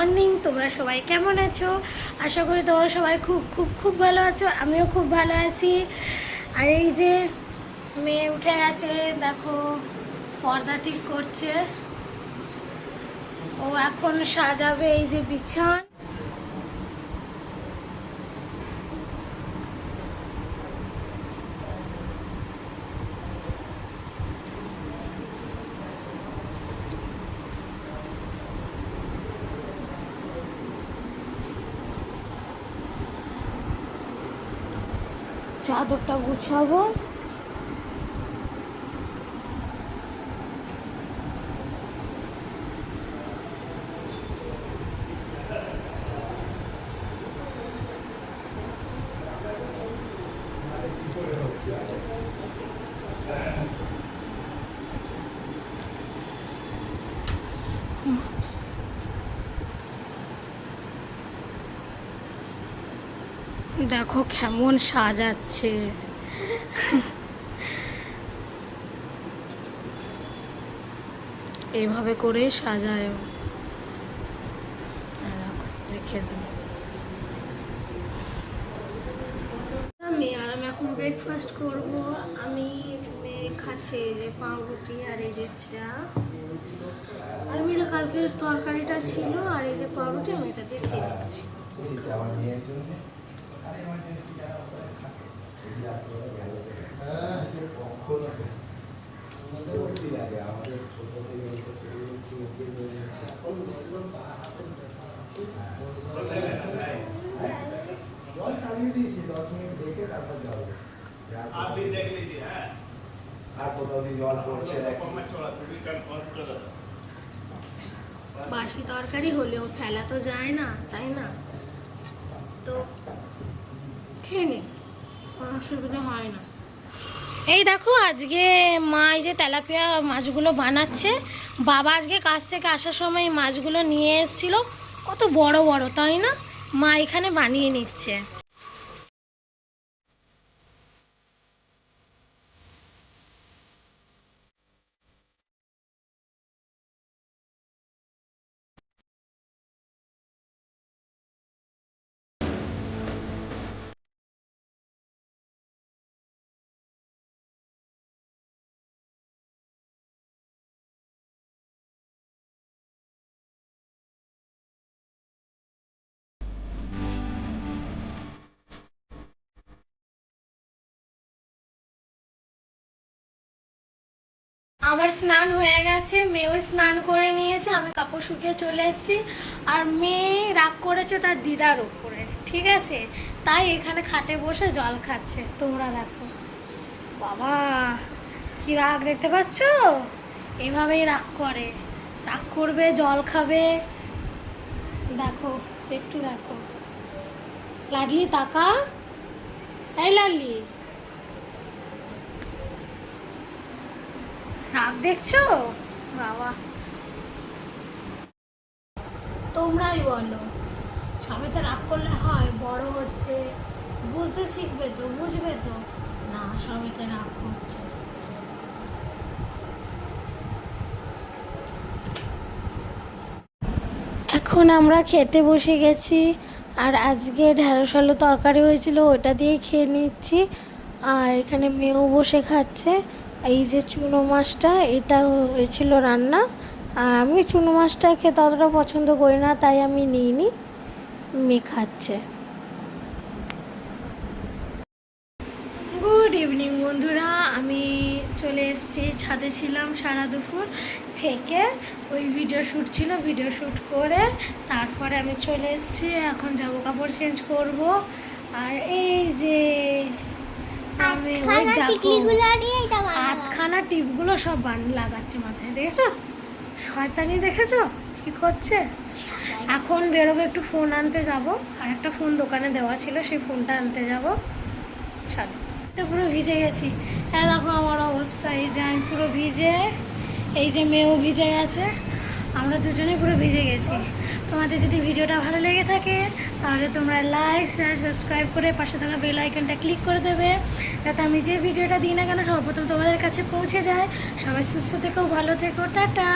Morning. তোমরা সবাই কেমন আছো? আশা করি তোমরা সবাই খুব খুব খুব ভালো আছো। আমিও খুব ভালো আছি। আর এই যে মেয়ে উঠে গেছে, দেখো পর্দা ঠিক করছে। ও এখন সাজাবে এই যে বিছান। চাদরটা গুছাবো। দেখো কেমন সাজাচ্ছে। এইভাবে করে সাজায় রেখে দিই। আমি এখন ব্রেকফাস্ট করব। আমি খাচ্ছি এই যে পাউরুটি আর এই যে চা। আর মেয়েরা কালকের তরকারিটা ছিল আর এই যে পাউরুটি, আমি এটা দিয়ে খেয়ে নিচ্ছি। বাসি তরকারি হলেও ফেলা তো যায় না, তাই না? তো খেয়ে নি, কোনো অসুবিধা হয় না। এই দেখো আজকে মা এই যে তেলাপিয়া মাছগুলো বানাচ্ছে। বাবা আজকে কাছ থেকে আসার সময় মাছগুলো নিয়ে এসেছিল, কত বড় বড়, তাই না? মা এখানে বানিয়ে নিচ্ছে। আমার স্নান হয়ে গেছে, মেয়েও স্নান করে নিয়েছে, আমি কাপড় শুকিয়ে চলে এসেছি। আর মেয়ে রাগ করেছে তার দিদার উপরে, ঠিক আছে? তাই এখানে খাটে বসে জল খাচ্ছে। তোমরা দেখো বাবা কি রাগ, দেখতে পাচ্ছ? এভাবেই রাগ করে, রাগ করবে, জল খাবে। দেখো একটু দেখো, লাডলি তাকা, এই লাডলি রাগ দেখছো বাবা? তোমরাই বলো, সবেতে রাগ করলে হয়? বড় হচ্ছে, বুঝতে শিখবে তো, বুঝবে তো। না, সবেতে রাগ করছে। এখন আমরা খেতে বসে গেছি। আর আজকে ঢেঁড়স আলু তরকারি হয়েছিল, ওটা দিয়ে খেয়ে নিচ্ছি। আর এখানে মেয়েও বসে খাচ্ছে। এই যে চুনো মাছটা, এটা হয়েছিল রান্না। আর আমি চুনো মাছটা খেতে অতটা পছন্দ করি না, তাই আমি নিইনি। মেয়ে খাচ্ছে। গুড ইভিনিং বন্ধুরা, আমি চলে এসেছি। ছাদে ছিলাম সারা দুপুর থেকে, ওই ভিডিও শ্যুট ছিল, ভিডিও শ্যুট করে তারপরে আমি চলে এসেছি। এখন যাবো কাপড় চেঞ্জ করব। আর এই যে আমি ওই দেখো আটখানা টিপগুলো সব লাগাচ্ছে মাথায়, দেখেছো? শয়তানি দেখেছো কি করছে? এখন বেরোবো, একটু ফোন আনতে যাব। আর একটা ফোন দোকানে দেওয়া ছিল, সেই ফোনটা আনতে যাব। চলো। তো পুরো ভিজে গেছি। দেখো আমার অবস্থা, এই যে আমি পুরো ভিজে, এই যে মেয়েও ভিজে গেছে, আমরা দুজনেই পুরো ভিজে গেছি। তোমাদের যদি ভিডিওটা ভালো লেগে থাকে তাহলে তোমরা লাইক শেয়ার সাবস্ক্রাইব করে পাশে থাকা বেল আইকনটা ক্লিক করে দেবে, যাতে আমি যে ভিডিওটা দিই না কেন সর্বপ্রথম তোমাদের কাছে পৌঁছে যায়। সবাই সুস্থ থেকো, ভালো থেকো, টাটা।